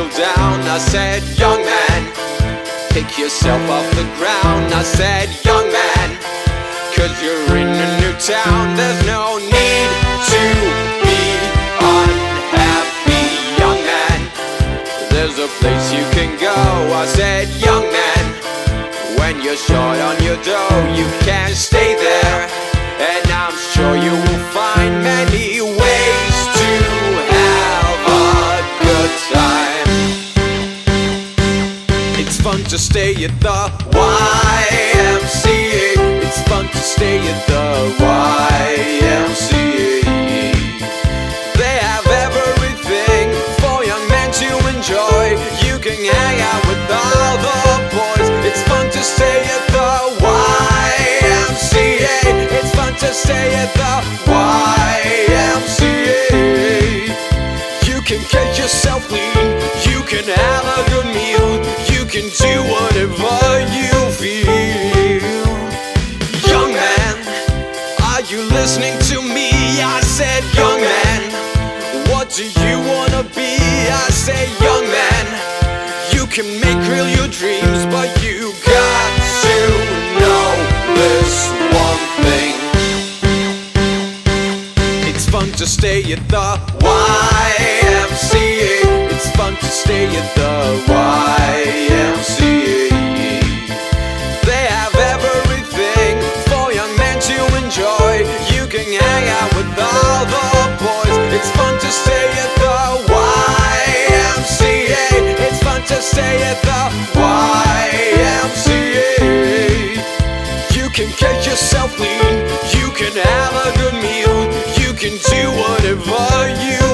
feel down. I said, young man, pick yourself off the ground. I said, young man, 'cause you're in a new town. There's no need to be unhappy, young man. There's a place you can go. I said, young man, when you're short on your dough, you can't stay there. And I'm sure you will find many ways to have a good time. It's fun to stay at the Y.M.C.A. It's fun to stay at the Y.M.C.A. They have everything for young men to enjoy. You can hang out with all the boys. It's fun to stay at the Y.M.C.A. It's fun to stay at the Y.M.C.A. You can get yourself clean. You can have a good meal. You can do whatever you feel. Young man, are you listening to me? I said, young man, what do you wanna be? I say, young man, you can make real your dreams, but you got to know this one thing. It's fun to stay at the Y.M.C.A. It's fun to stay at the Y.M.C.A. They have everything for young men to enjoy. You can hang out with all the boys. It's fun to stay at the Y.M.C.A. It's fun to stay at the Y.M.C.A. You can get yourself clean. You can have a good meal. You can do whatever you